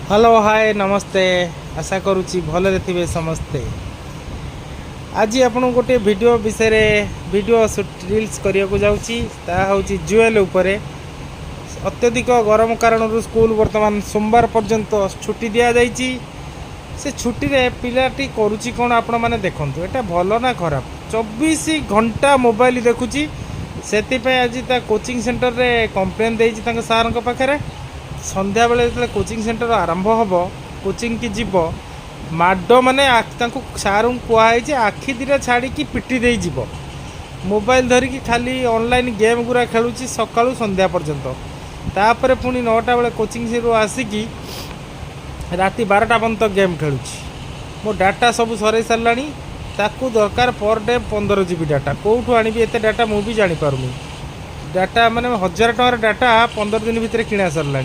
Hello hi नमस्ते। आशा करुच्ची भलरे थे समस्ते। आज आपन गोटे वीडियो विषय रे वीडियो रील्स करिया को जाउची ता होची जुएल उपरे। अत्यधिक गरम कारण स्कूल वर्तमान सोमवार पर्यंत छुट्टी दिया जाइची। से छुट्टी रे पिलाटी करूची कोन आपण माने देखंतु एटा भलो ना खराब। 24 घंटा मोबाइल देखुची। सेति पे आज ता कोचिंग सेंटर रे कंप्लेन देइची तांग सार को पाखरे। संध्या बेले जो कोचिंग सेंटर आरंभ हम कोचिंग की जीव माड मैंने सारू कहुई आखि दीटा छाड़ी पिटी दे जीव मोबाइल धरिकी खाली ऑनलाइन गेम गुरा खेलुची सकाळु संध्या पर्यंत। तापर पुणी 9टा बेले कोचिंग से आसिकी राति 12टा पर्यंत गेम खेलुची। मो डाटा सब सर सारा ताकू दरकार पर डे 15 GB डाटा कौटू आनी एत डाटा मुझे जापारूनी। डाटा माने 1000 टकर डाटा 15 दिन भितर किणा सरला।